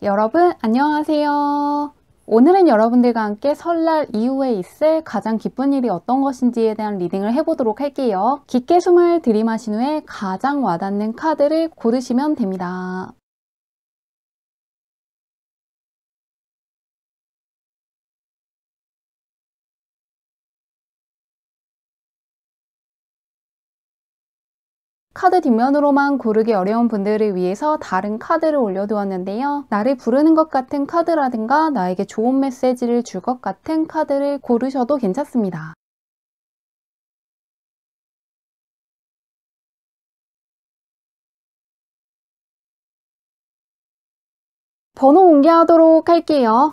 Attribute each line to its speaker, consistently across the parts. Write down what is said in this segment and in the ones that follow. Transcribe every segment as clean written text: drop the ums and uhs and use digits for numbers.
Speaker 1: 여러분 안녕하세요. 오늘은 여러분들과 함께 설날 이후에 있을 가장 기쁜 일이 어떤 것인지에 대한 리딩을 해보도록 할게요. 깊게 숨을 들이마신 후에 가장 와닿는 카드를 고르시면 됩니다. 카드 뒷면으로만 고르기 어려운 분들을 위해서 다른 카드를 올려두었는데요. 나를 부르는 것 같은 카드라든가 나에게 좋은 메시지를 줄 것 같은 카드를 고르셔도 괜찮습니다. 번호 공개하도록 할게요.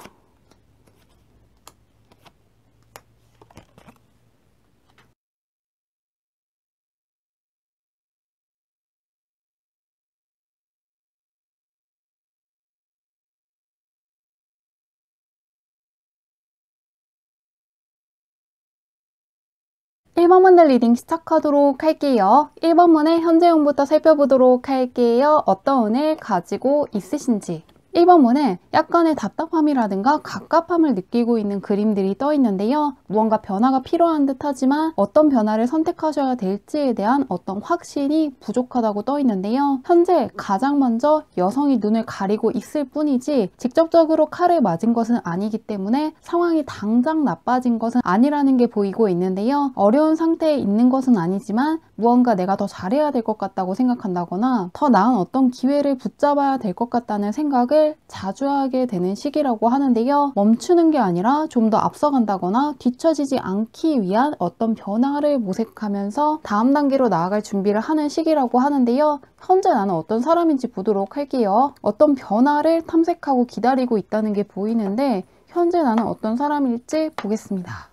Speaker 1: 1번 문들 리딩 시작하도록 할게요. 1번 문의 현재형부터 살펴보도록 할게요. 어떤 운을 가지고 있으신지. 1번 문은 약간의 답답함이라든가 갑갑함을 느끼고 있는 그림들이 떠 있는데요. 무언가 변화가 필요한 듯 하지만 어떤 변화를 선택하셔야 될지에 대한 어떤 확신이 부족하다고 떠 있는데요. 현재 가장 먼저 여성이 눈을 가리고 있을 뿐이지 직접적으로 칼을 맞은 것은 아니기 때문에 상황이 당장 나빠진 것은 아니라는 게 보이고 있는데요. 어려운 상태에 있는 것은 아니지만 무언가 내가 더 잘해야 될 것 같다고 생각한다거나 더 나은 어떤 기회를 붙잡아야 될 것 같다는 생각을 자주 하게 되는 시기라고 하는데요. 멈추는 게 아니라 좀 더 앞서간다거나 뒤처지지 않기 위한 어떤 변화를 모색하면서 다음 단계로 나아갈 준비를 하는 시기라고 하는데요. 현재 나는 어떤 사람인지 보도록 할게요. 어떤 변화를 탐색하고 기다리고 있다는 게 보이는데 현재 나는 어떤 사람일지 보겠습니다.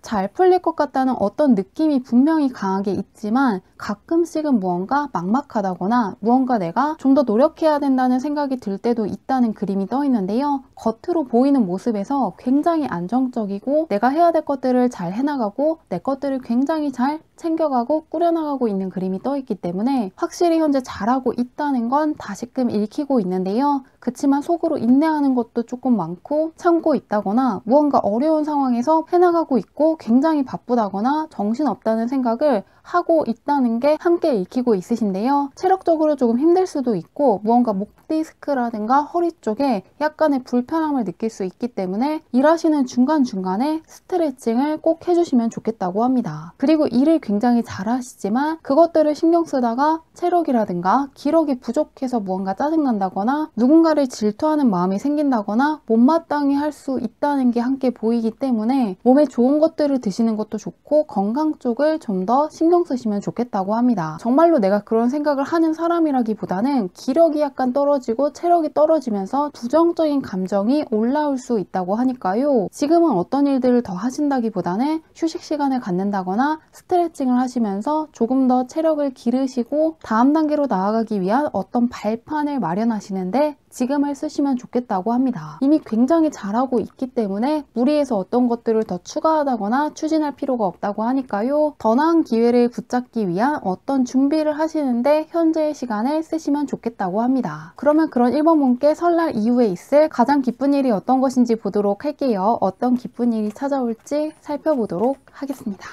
Speaker 1: 잘 풀릴 것 같다는 어떤 느낌이 분명히 강하게 있지만 가끔씩은 무언가 막막하다거나 무언가 내가 좀 더 노력해야 된다는 생각이 들 때도 있다는 그림이 떠 있는데요. 겉으로 보이는 모습에서 굉장히 안정적이고 내가 해야 될 것들을 잘 해나가고 내 것들을 굉장히 잘 챙겨가고 꾸려나가고 있는 그림이 떠 있기 때문에 확실히 현재 잘하고 있다는 건 다시금 읽히고 있는데요. 그치만 속으로 인내하는 것도 조금 많고 참고 있다거나 무언가 어려운 상황에서 해나가고 있고 굉장히 바쁘다거나 정신없다는 생각을 하고 있다는 게 함께 읽히고 있으신데요. 체력적으로 조금 힘들 수도 있고 무언가 목 디스크라든가 허리 쪽에 약간의 불편함을 느낄 수 있기 때문에 일하시는 중간중간에 스트레칭을 꼭 해주시면 좋겠다고 합니다. 그리고 일을 굉장히 잘하시지만 그것들을 신경 쓰다가 체력이라든가 기력이 부족해서 무언가 짜증난다거나 누군가를 질투하는 마음이 생긴다거나 못마땅히 할 수 있다는 게 함께 보이기 때문에 몸에 좋은 것들을 드시는 것도 좋고 건강 쪽을 좀 더 신경 쓰시면 좋겠다고 합니다. 정말로 내가 그런 생각을 하는 사람이라기보다는 기력이 약간 떨어지고 체력이 떨어지면서 부정적인 감정이 올라올 수 있다고 하니까요. 지금은 어떤 일들을 더 하신다기보다는 휴식 시간을 갖는다거나 스트레칭을 하시면서 조금 더 체력을 기르시고 다음 단계로 나아가기 위한 어떤 발판을 마련하시는데 지금을 쓰시면 좋겠다고 합니다. 이미 굉장히 잘하고 있기 때문에 무리해서 어떤 것들을 더 추가하다거나 추진할 필요가 없다고 하니까요. 더 나은 기회를 붙잡기 위한 어떤 준비를 하시는데 현재의 시간을 쓰시면 좋겠다고 합니다. 그러면 그런 1번 분께 설날 이후에 있을 가장 기쁜 일이 어떤 것인지 보도록 할게요. 어떤 기쁜 일이 찾아올지 살펴보도록 하겠습니다.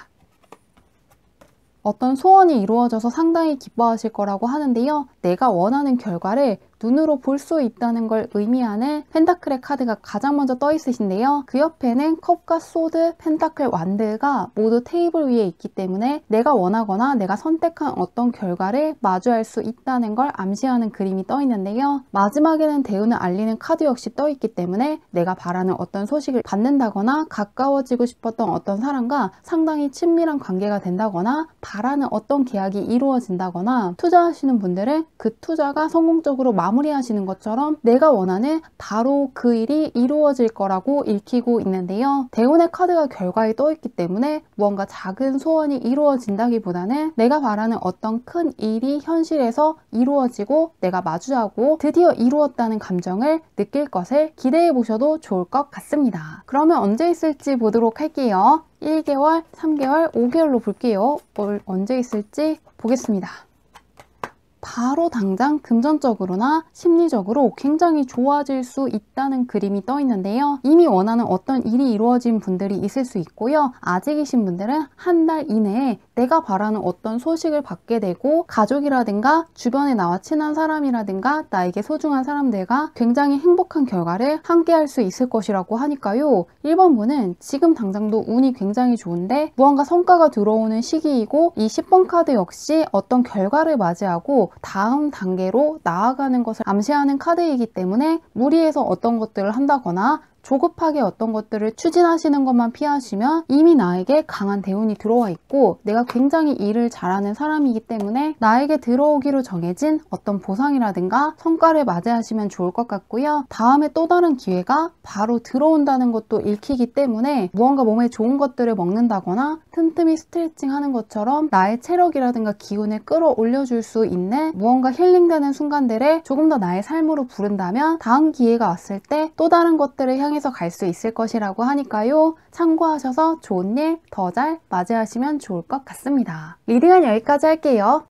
Speaker 1: 어떤 소원이 이루어져서 상당히 기뻐하실 거라고 하는데요. 내가 원하는 결과를 눈으로 볼 수 있다는 걸 의미하는 펜타클의 카드가 가장 먼저 떠 있으신데요. 그 옆에는 컵과 소드, 펜타클, 완드가 모두 테이블 위에 있기 때문에 내가 원하거나 내가 선택한 어떤 결과를 마주할 수 있다는 걸 암시하는 그림이 떠 있는데요. 마지막에는 대운을 알리는 카드 역시 떠 있기 때문에 내가 바라는 어떤 소식을 받는다거나 가까워지고 싶었던 어떤 사람과 상당히 친밀한 관계가 된다거나 바라는 어떤 계약이 이루어진다거나 투자하시는 분들은 그 투자가 성공적으로 마무리하시는 것처럼 내가 원하는 바로 그 일이 이루어질 거라고 읽히고 있는데요. 대운의 카드가 결과에 떠 있기 때문에 무언가 작은 소원이 이루어진다기보다는 내가 바라는 어떤 큰 일이 현실에서 이루어지고 내가 마주하고 드디어 이루었다는 감정을 느낄 것을 기대해 보셔도 좋을 것 같습니다. 그러면 언제 있을지 보도록 할게요. 1개월, 3개월, 5개월로 볼게요. 언제 있을지 보겠습니다. 바로 당장 금전적으로나 심리적으로 굉장히 좋아질 수 있다는 그림이 떠 있는데요. 이미 원하는 어떤 일이 이루어진 분들이 있을 수 있고요. 아직이신 분들은 한 달 이내에 내가 바라는 어떤 소식을 받게 되고 가족이라든가 주변에 나와 친한 사람이라든가 나에게 소중한 사람들과 굉장히 행복한 결과를 함께 할 수 있을 것이라고 하니까요. 1번분은 지금 당장도 운이 굉장히 좋은데 무언가 성과가 들어오는 시기이고 이 10번 카드 역시 어떤 결과를 맞이하고 다음 단계로 나아가는 것을 암시하는 카드이기 때문에 무리해서 어떤 것들을 한다거나 조급하게 어떤 것들을 추진하시는 것만 피하시면 이미 나에게 강한 대운이 들어와 있고 내가 굉장히 일을 잘하는 사람이기 때문에 나에게 들어오기로 정해진 어떤 보상이라든가 성과를 맞이하시면 좋을 것 같고요. 다음에 또 다른 기회가 바로 들어온다는 것도 읽히기 때문에 무언가 몸에 좋은 것들을 먹는다거나 틈틈이 스트레칭 하는 것처럼 나의 체력이라든가 기운을 끌어올려 줄 수 있는 무언가 힐링되는 순간들을 조금 더 나의 삶으로 부른다면 다음 기회가 왔을 때 또 다른 것들을 향해서 갈 수 있을 것이라고 하니까요. 참고하셔서 좋은 일 더 잘 맞이하시면 좋을 것 같습니다. 리딩은 여기까지 할게요.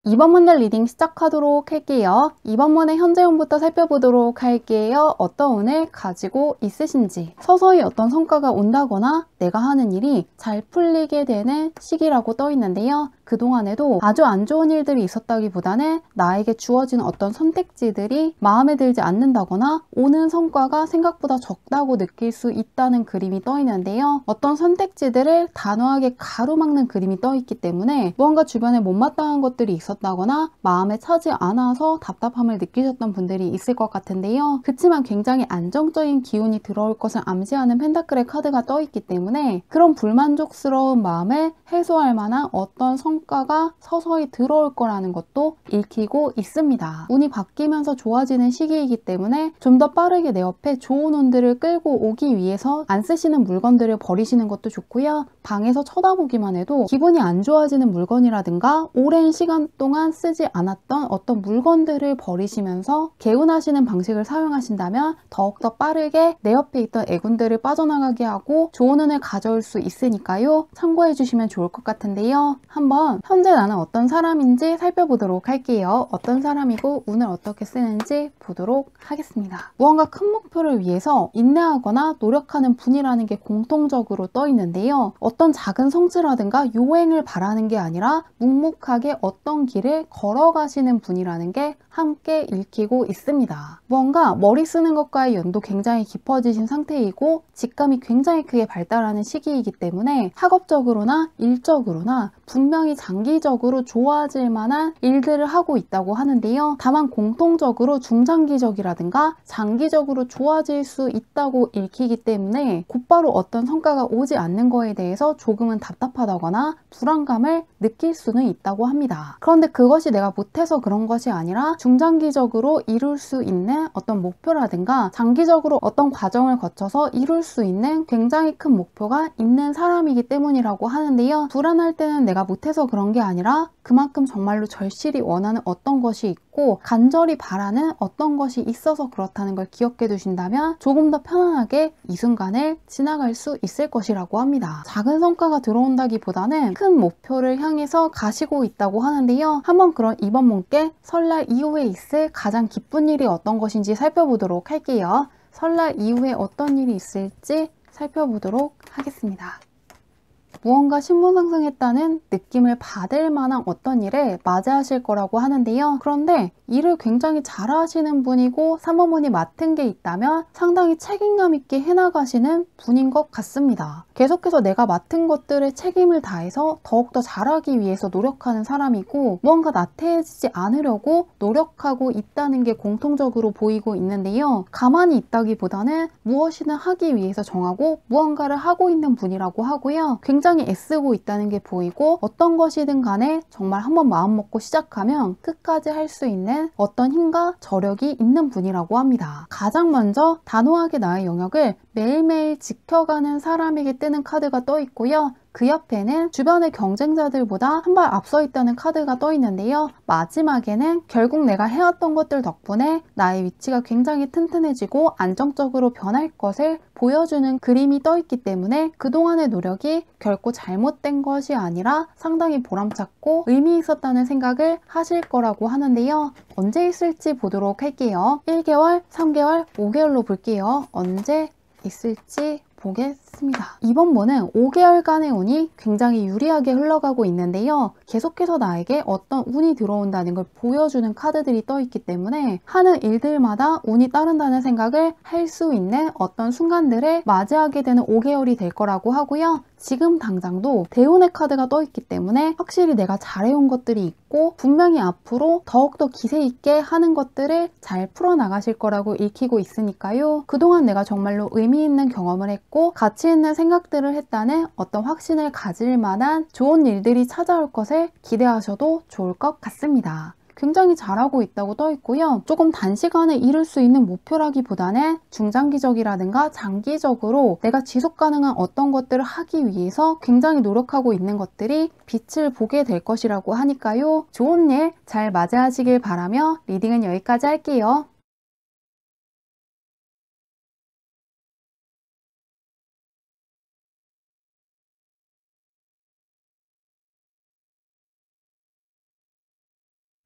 Speaker 1: 이번 문제 리딩 시작하도록 할게요. 이번 문의 현재 운부터 살펴보도록 할게요. 어떤 운을 가지고 있으신지. 서서히 어떤 성과가 온다거나 내가 하는 일이 잘 풀리게 되는 시기라고 떠 있는데요. 그동안에도 아주 안 좋은 일들이 있었다기보다는 나에게 주어진 어떤 선택지들이 마음에 들지 않는다거나 오는 성과가 생각보다 적다고 느낄 수 있다는 그림이 떠 있는데요. 어떤 선택지들을 단호하게 가로막는 그림이 떠 있기 때문에 무언가 주변에 못마땅한 것들이 있었다거나 마음에 차지 않아서 답답함을 느끼셨던 분들이 있을 것 같은데요. 그치만 굉장히 안정적인 기운이 들어올 것을 암시하는 펜타클의 카드가 떠 있기 때문에 그런 불만족스러운 마음을 해소할 만한 어떤 성과가 서서히 들어올 거라는 것도 읽히고 있습니다. 운이 바뀌면서 좋아지는 시기이기 때문에 좀 더 빠르게 내 옆에 좋은 운들을 끌고 오기 위해서 안 쓰시는 물건들을 버리시는 것도 좋고요. 방에서 쳐다보기만 해도 기분이 안 좋아지는 물건이라든가 오랜 시간 동안 쓰지 않았던 어떤 물건들을 버리시면서 개운하시는 방식을 사용하신다면 더욱더 빠르게 내 옆에 있던 애군들을 빠져나가게 하고 좋은 운을 가져올 수 있으니까요. 참고해 주시면 좋을 것 같은데요. 한번 현재 나는 어떤 사람인지 살펴보도록 할게요. 어떤 사람이고 운을 어떻게 쓰는지 보도록 하겠습니다. 무언가 큰 목표를 위해서 인내하거나 노력하는 분이라는 게 공통적으로 떠 있는데요. 어떤 작은 성취라든가 요행을 바라는 게 아니라 묵묵하게 어떤 길을 걸어가시는 분이라는 게 함께 읽히고 있습니다. 무언가 머리 쓰는 것과의 연도 굉장히 깊어지신 상태이고 직감이 굉장히 크게 발달하는 시기이기 때문에 학업적으로나 일적으로나 분명히 장기적으로 좋아질 만한 일들을 하고 있다고 하는데요. 다만 공통적으로 중장기적이라든가 장기적으로 좋아질 수 있다고 읽히기 때문에 곧바로 어떤 성과가 오지 않는 거에 대해서 조금은 답답하다거나 불안감을 느낄 수는 있다고 합니다. 그런데 그것이 내가 못해서 그런 것이 아니라 중장기적으로 이룰 수 있는 어떤 목표라든가 장기적으로 어떤 과정을 거쳐서 이룰 수 있는 굉장히 큰 목표가 있는 사람이기 때문이라고 하는데요. 불안할 때는 내가 못해서 그런 게 아니라 그만큼 정말로 절실히 원하는 어떤 것이 있고 간절히 바라는 어떤 것이 있어서 그렇다는 걸 기억해 두신다면 조금 더 편안하게 이 순간을 지나갈 수 있을 것이라고 합니다. 작은 성과가 들어온다기보다는 큰 목표를 향해서 가시고 있다고 하는데요. 한번 그런 이번 분께 설날 이후에 있을 가장 기쁜 일이 어떤 것인지 살펴보도록 할게요. 설날 이후에 어떤 일이 있을지 살펴보도록 하겠습니다. 무언가 신분상승했다는 느낌을 받을 만한 어떤 일을 맞이하실 거라고 하는데요. 그런데 일을 굉장히 잘하시는 분이고 사모분이 맡은 게 있다면 상당히 책임감 있게 해나가시는 분인 것 같습니다. 계속해서 내가 맡은 것들에 책임을 다해서 더욱더 잘하기 위해서 노력하는 사람이고 무언가 나태해지지 않으려고 노력하고 있다는 게 공통적으로 보이고 있는데요. 가만히 있다기보다는 무엇이든 하기 위해서 정하고 무언가를 하고 있는 분이라고 하고요. 굉장히 애쓰고 있다는 게 보이고 어떤 것이든 간에 정말 한번 마음먹고 시작하면 끝까지 할 수 있는 어떤 힘과 저력이 있는 분이라고 합니다. 가장 먼저 단호하게 나의 영역을 매일매일 지켜가는 사람에게 뜨는 카드가 떠 있고요. 그 옆에는 주변의 경쟁자들보다 한 발 앞서 있다는 카드가 떠 있는데요. 마지막에는 결국 내가 해왔던 것들 덕분에 나의 위치가 굉장히 튼튼해지고 안정적으로 변할 것을 보여주는 그림이 떠 있기 때문에 그동안의 노력이 결코 잘못된 것이 아니라 상당히 보람찼고 의미 있었다는 생각을 하실 거라고 하는데요. 언제 있을지 보도록 할게요. 1개월, 3개월, 5개월로 볼게요. 언제 있을지 보겠습니다. 이번 문은 5개월간의 운이 굉장히 유리하게 흘러가고 있는데요. 계속해서 나에게 어떤 운이 들어온다는 걸 보여주는 카드들이 떠 있기 때문에 하는 일들마다 운이 따른다는 생각을 할 수 있는 어떤 순간들을 맞이하게 되는 5개월이 될 거라고 하고요. 지금 당장도 대운의 카드가 떠 있기 때문에 확실히 내가 잘해온 것들이 있고 분명히 앞으로 더욱더 기세 있게 하는 것들을 잘 풀어나가실 거라고 읽히고 있으니까요. 그동안 내가 정말로 의미 있는 경험을 했고 가치 있는 생각들을 했다는 어떤 확신을 가질 만한 좋은 일들이 찾아올 것을 기대하셔도 좋을 것 같습니다. 굉장히 잘하고 있다고 떠 있고요. 조금 단시간에 이룰 수 있는 목표라기보다는 중장기적이라든가 장기적으로 내가 지속 가능한 어떤 것들을 하기 위해서 굉장히 노력하고 있는 것들이 빛을 보게 될 것이라고 하니까요. 좋은 일 잘 맞이하시길 바라며 리딩은 여기까지 할게요.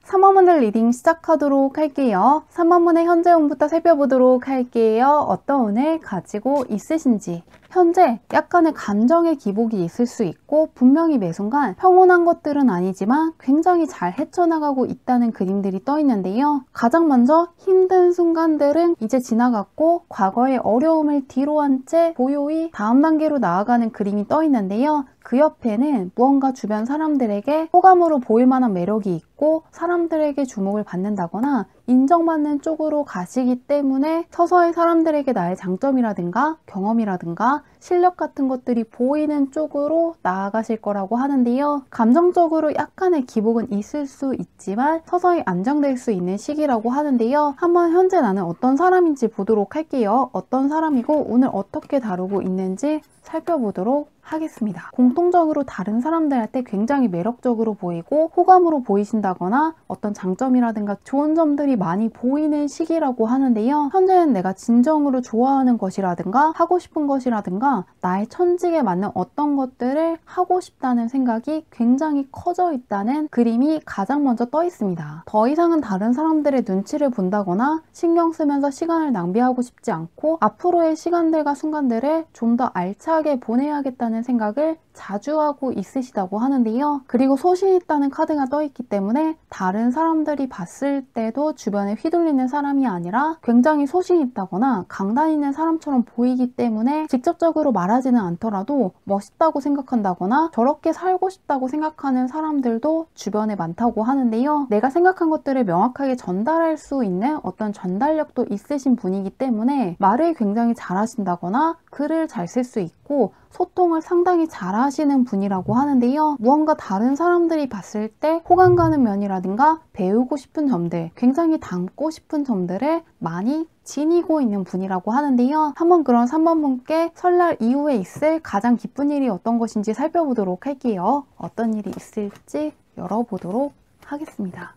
Speaker 1: 삼화문을 리딩 시작하도록 할게요. 3화문의 현재 운부터 살펴보도록 할게요. 어떤 운을 가지고 있으신지. 현재 약간의 감정의 기복이 있을 수 있고 분명히 매 순간 평온한 것들은 아니지만 굉장히 잘 헤쳐나가고 있다는 그림들이 떠 있는데요. 가장 먼저 힘든 순간들은 이제 지나갔고 과거의 어려움을 뒤로 한 채 고요히 다음 단계로 나아가는 그림이 떠 있는데요. 그 옆에는 무언가 주변 사람들에게 호감으로 보일 만한 매력이 있고 사람들에게 주목을 받는다거나 인정받는 쪽으로 가시기 때문에 서서히 사람들에게 나의 장점이라든가 경험이라든가 실력 같은 것들이 보이는 쪽으로 나아가실 거라고 하는데요. 감정적으로 약간의 기복은 있을 수 있지만 서서히 안정될 수 있는 시기라고 하는데요. 한번 현재 나는 어떤 사람인지 보도록 할게요. 어떤 사람이고 오늘 어떻게 다루고 있는지 살펴보도록 하겠습니다. 공통적으로 다른 사람들한테 굉장히 매력적으로 보이고 호감으로 보이신다거나 어떤 장점이라든가 좋은 점들이 많이 보이는 시기라고 하는데요. 현재는 내가 진정으로 좋아하는 것이라든가 하고 싶은 것이라든가 나의 천직에 맞는 어떤 것들을 하고 싶다는 생각이 굉장히 커져 있다는 그림이 가장 먼저 떠 있습니다. 더 이상은 다른 사람들의 눈치를 본다거나 신경 쓰면서 시간을 낭비하고 싶지 않고 앞으로의 시간들과 순간들을 좀 더 알차게 보내야겠다는 생각을 자주 하고 있으시다고 하는데요. 그리고 소신 있다는 카드가 떠 있기 때문에 다른 사람들이 봤을 때도 주변에 휘둘리는 사람이 아니라 굉장히 소신 있다거나 강단 있는 사람처럼 보이기 때문에 직접적으로 말하지는 않더라도 멋있다고 생각한다거나 저렇게 살고 싶다고 생각하는 사람들도 주변에 많다고 하는데요. 내가 생각한 것들을 명확하게 전달할 수 있는 어떤 전달력도 있으신 분이기 때문에 말을 굉장히 잘하신다거나 글을 잘 쓸 수 있고 소통을 상당히 잘 하시는 분이라고 하는데요. 무언가 다른 사람들이 봤을 때 호감 가는 면이라든가 배우고 싶은 점들, 굉장히 닮고 싶은 점들을 많이 지니고 있는 분이라고 하는데요. 한번 그런 3번 분께 설날 이후에 있을 가장 기쁜 일이 어떤 것인지 살펴보도록 할게요. 어떤 일이 있을지 열어보도록 하겠습니다.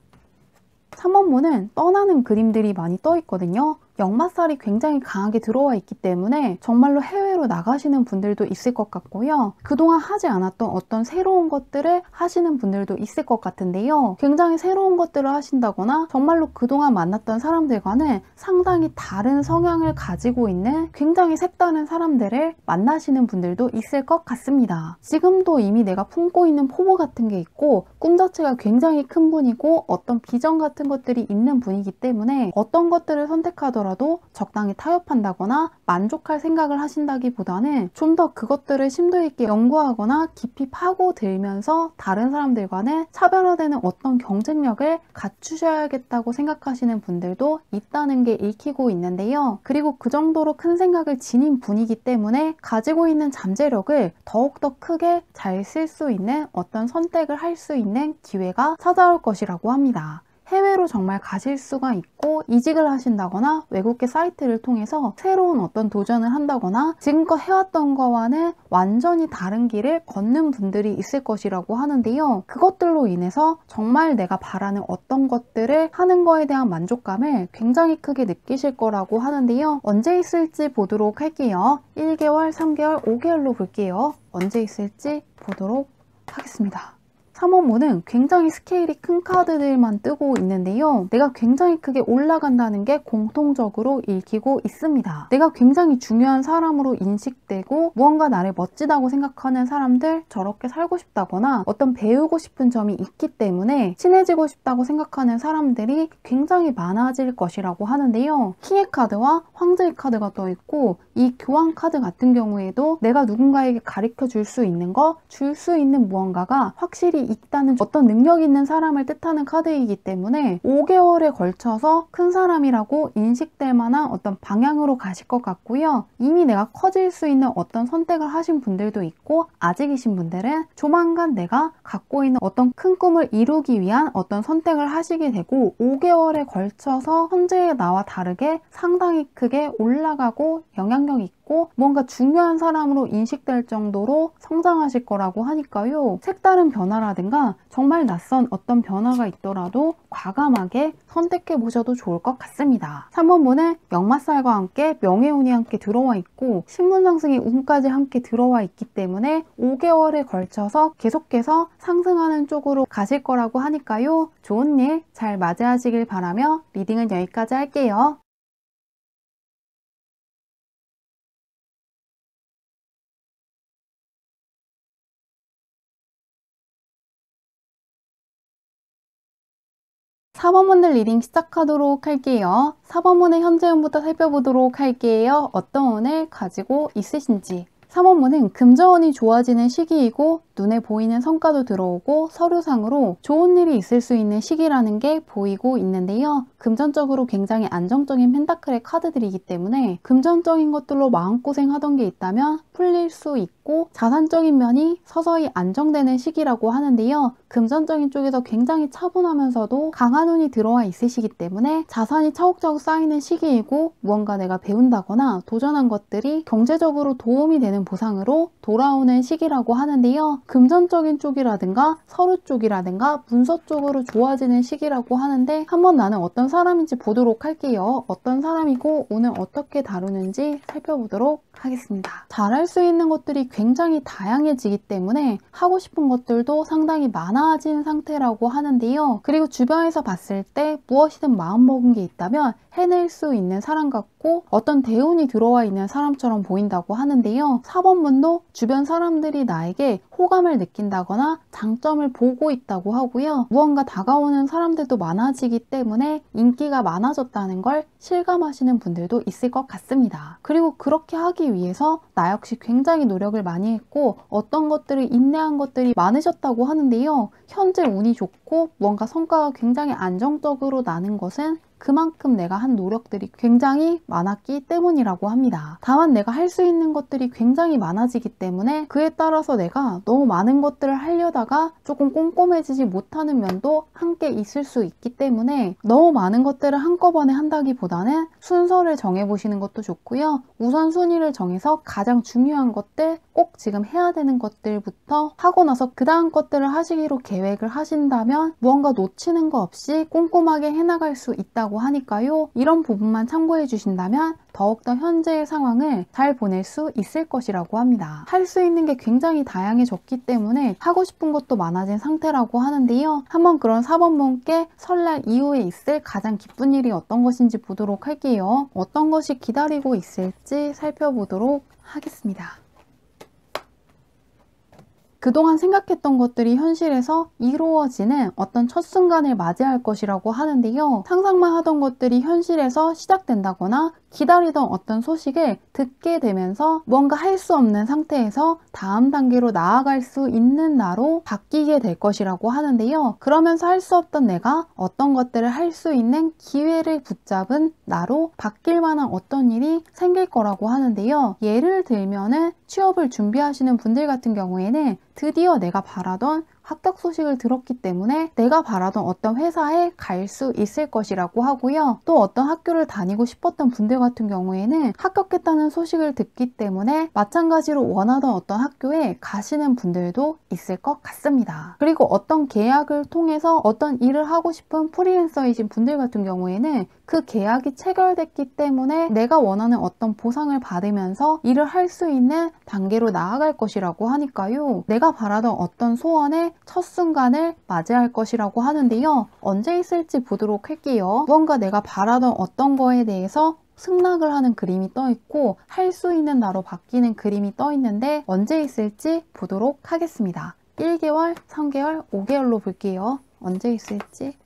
Speaker 1: 3번 문은 떠나는 그림들이 많이 떠 있거든요. 역마살이 굉장히 강하게 들어와 있기 때문에 정말로 해외로 나가시는 분들도 있을 것 같고요. 그동안 하지 않았던 어떤 새로운 것들을 하시는 분들도 있을 것 같은데요. 굉장히 새로운 것들을 하신다거나 정말로 그동안 만났던 사람들과는 상당히 다른 성향을 가지고 있는 굉장히 색다른 사람들을 만나시는 분들도 있을 것 같습니다. 지금도 이미 내가 품고 있는 포부 같은 게 있고 꿈 자체가 굉장히 큰 분이고 어떤 비전 같은 것들이 있는 분이기 때문에 어떤 것들을 선택하더라도 적당히 타협한다거나 만족할 생각을 하신다기보다는 좀 더 그것들을 심도 있게 연구하거나 깊이 파고들면서 다른 사람들과는 차별화되는 어떤 경쟁력을 갖추셔야겠다고 생각하시는 분들도 있다는 게 읽히고 있는데요. 그리고 그 정도로 큰 생각을 지닌 분이기 때문에 가지고 있는 잠재력을 더욱더 크게 잘 쓸 수 있는 어떤 선택을 할 수 있는 기회가 찾아올 것이라고 합니다. 해외로 정말 가실 수가 있고 이직을 하신다거나 외국계 사이트를 통해서 새로운 어떤 도전을 한다거나 지금껏 해왔던 거와는 완전히 다른 길을 걷는 분들이 있을 것이라고 하는데요. 그것들로 인해서 정말 내가 바라는 어떤 것들을 하는 거에 대한 만족감을 굉장히 크게 느끼실 거라고 하는데요. 언제 있을지 보도록 할게요. 1개월, 3개월, 5개월로 볼게요. 언제 있을지 보도록 하겠습니다. 3원문은 굉장히 스케일이 큰 카드들만 뜨고 있는데요. 내가 굉장히 크게 올라간다는 게 공통적으로 읽히고 있습니다. 내가 굉장히 중요한 사람으로 인식되고 무언가 나를 멋지다고 생각하는 사람들, 저렇게 살고 싶다거나 어떤 배우고 싶은 점이 있기 때문에 친해지고 싶다고 생각하는 사람들이 굉장히 많아질 것이라고 하는데요. 킹의 카드와 황제의 카드가 떠 있고 이 교황 카드 같은 경우에도 내가 누군가에게 가르쳐 줄 수 있는 거, 줄 수 있는 무언가가 확실히 있다는 어떤 능력 있는 사람을 뜻하는 카드이기 때문에 5개월에 걸쳐서 큰 사람이라고 인식될 만한 어떤 방향으로 가실 것 같고요. 이미 내가 커질 수 있는 어떤 선택을 하신 분들도 있고 아직이신 분들은 조만간 내가 갖고 있는 어떤 큰 꿈을 이루기 위한 어떤 선택을 하시게 되고 5개월에 걸쳐서 현재의 나와 다르게 상당히 크게 올라가고 영향력 있고 뭔가 중요한 사람으로 인식될 정도로 성장하실 거라고 하니까요. 색다른 변화라든가 정말 낯선 어떤 변화가 있더라도 과감하게 선택해 보셔도 좋을 것 같습니다. 3번문은 역마살과 함께 명예운이 함께 들어와 있고 신분상승의 운까지 함께 들어와 있기 때문에 5개월에 걸쳐서 계속해서 상승하는 쪽으로 가실 거라고 하니까요. 좋은 일 잘 맞이하시길 바라며 리딩은 여기까지 할게요. 4번문들 리딩 시작하도록 할게요. 4번문의 현재 운부터 살펴보도록 할게요. 어떤 운을 가지고 있으신지. 3원문은 금전운이 좋아지는 시기이고 눈에 보이는 성과도 들어오고 서류상으로 좋은 일이 있을 수 있는 시기라는 게 보이고 있는데요. 금전적으로 굉장히 안정적인 펜타클의 카드들이기 때문에 금전적인 것들로 마음고생하던 게 있다면 풀릴 수 있고 자산적인 면이 서서히 안정되는 시기라고 하는데요. 금전적인 쪽에서 굉장히 차분하면서도 강한 운이 들어와 있으시기 때문에 자산이 차곡차곡 쌓이는 시기이고 무언가 내가 배운다거나 도전한 것들이 경제적으로 도움이 되는 보상으로 돌아오는 시기라고 하는데요. 금전적인 쪽이라든가 서류 쪽이라든가 문서 쪽으로 좋아지는 시기라고 하는데 한번 나는 어떤 사람인지 보도록 할게요. 어떤 사람이고 오늘 어떻게 다루는지 살펴보도록 하겠습니다. 잘할 수 있는 것들이 굉장히 다양해지기 때문에 하고 싶은 것들도 상당히 많아진 상태라고 하는데요. 그리고 주변에서 봤을 때 무엇이든 마음먹은 게 있다면 해낼 수 있는 사람 같고 어떤 대운이 들어와 있는 사람처럼 보인다고 하는데요. 4번문도 주변 사람들이 나에게 호감을 느낀다거나 장점을 보고 있다고 하고요. 무언가 다가오는 사람들도 많아지기 때문에 인기가 많아졌다는 걸 실감하시는 분들도 있을 것 같습니다. 그리고 그렇게 하기 위해서 나 역시 굉장히 노력을 많이 했고 어떤 것들을 인내한 것들이 많으셨다고 하는데요. 현재 운이 좋고 무언가 성과가 굉장히 안정적으로 나는 것은 그만큼 내가 한 노력들이 굉장히 많았기 때문이라고 합니다. 다만 내가 할 수 있는 것들이 굉장히 많아지기 때문에 그에 따라서 내가 너무 많은 것들을 하려다가 조금 꼼꼼해지지 못하는 면도 함께 있을 수 있기 때문에 너무 많은 것들을 한꺼번에 한다기보다는 순서를 정해보시는 것도 좋고요. 우선순위를 정해서 가장 중요한 것들, 꼭 지금 해야 되는 것들부터 하고 나서 그 다음 것들을 하시기로 계획을 하신다면 무언가 놓치는 거 없이 꼼꼼하게 해나갈 수 있다고 하니까요. 이런 부분만 참고해 주신다면 더욱더 현재의 상황을 잘 보낼 수 있을 것이라고 합니다. 할 수 있는 게 굉장히 다양해졌기 때문에 하고 싶은 것도 많아진 상태라고 하는데요. 한번 그런 4번분께 설날 이후에 있을 가장 기쁜 일이 어떤 것인지 보도록 할게요. 어떤 것이 기다리고 있을지 살펴보도록 하겠습니다. 그동안 생각했던 것들이 현실에서 이루어지는 어떤 첫 순간을 맞이할 것이라고 하는데요. 상상만 하던 것들이 현실에서 시작된다거나 기다리던 어떤 소식을 듣게 되면서 뭔가 할 수 없는 상태에서 다음 단계로 나아갈 수 있는 나로 바뀌게 될 것이라고 하는데요. 그러면서 할 수 없던 내가 어떤 것들을 할 수 있는 기회를 붙잡은 나로 바뀔 만한 어떤 일이 생길 거라고 하는데요. 예를 들면은 취업을 준비하시는 분들 같은 경우에는 드디어 내가 바라던 합격 소식을 들었기 때문에 내가 바라던 어떤 회사에 갈 수 있을 것이라고 하고요. 또 어떤 학교를 다니고 싶었던 분들 같은 경우에는 합격했다는 소식을 듣기 때문에 마찬가지로 원하던 어떤 학교에 가시는 분들도 있을 것 같습니다. 그리고 어떤 계약을 통해서 어떤 일을 하고 싶은 프리랜서이신 분들 같은 경우에는 그 계약이 체결됐기 때문에 내가 원하는 어떤 보상을 받으면서 일을 할 수 있는 단계로 나아갈 것이라고 하니까요. 내가 바라던 어떤 소원의 첫 순간을 맞이할 것이라고 하는데요. 언제 있을지 보도록 할게요. 무언가 내가 바라던 어떤 거에 대해서 승낙을 하는 그림이 떠 있고 할 수 있는 나로 바뀌는 그림이 떠 있는데 언제 있을지 보도록 하겠습니다. 1개월, 3개월, 5개월로 볼게요. 언제 있을지.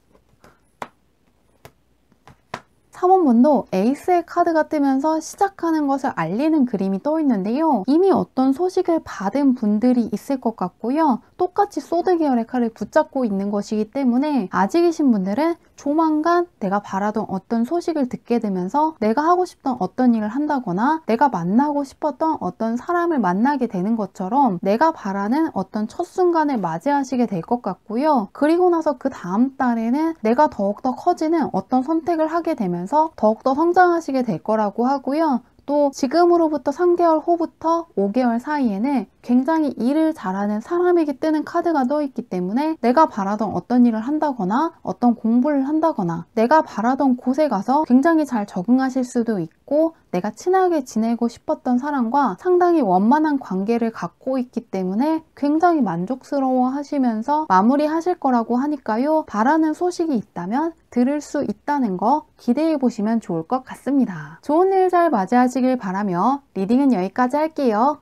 Speaker 1: 3원문도 에이스의 카드가 뜨면서 시작하는 것을 알리는 그림이 떠 있는데요. 이미 어떤 소식을 받은 분들이 있을 것 같고요. 똑같이 소드 계열의 칼을 붙잡고 있는 것이기 때문에 아직이신 분들은 조만간 내가 바라던 어떤 소식을 듣게 되면서 내가 하고 싶던 어떤 일을 한다거나 내가 만나고 싶었던 어떤 사람을 만나게 되는 것처럼 내가 바라는 어떤 첫 순간을 맞이하시게 될 것 같고요. 그리고 나서 그 다음 달에는 내가 더욱더 커지는 어떤 선택을 하게 되면서 더욱더 성장하시게 될 거라고 하고요. 또 지금으로부터 3개월 후부터 5개월 사이에는 굉장히 일을 잘하는 사람에게 뜨는 카드가 떠 있기 때문에 내가 바라던 어떤 일을 한다거나 어떤 공부를 한다거나 내가 바라던 곳에 가서 굉장히 잘 적응하실 수도 있고 내가 친하게 지내고 싶었던 사람과 상당히 원만한 관계를 갖고 있기 때문에 굉장히 만족스러워 하시면서 마무리하실 거라고 하니까요. 바라는 소식이 있다면 들을 수 있다는 거 기대해 보시면 좋을 것 같습니다. 좋은 일 잘 맞이하시길 바라며 리딩은 여기까지 할게요.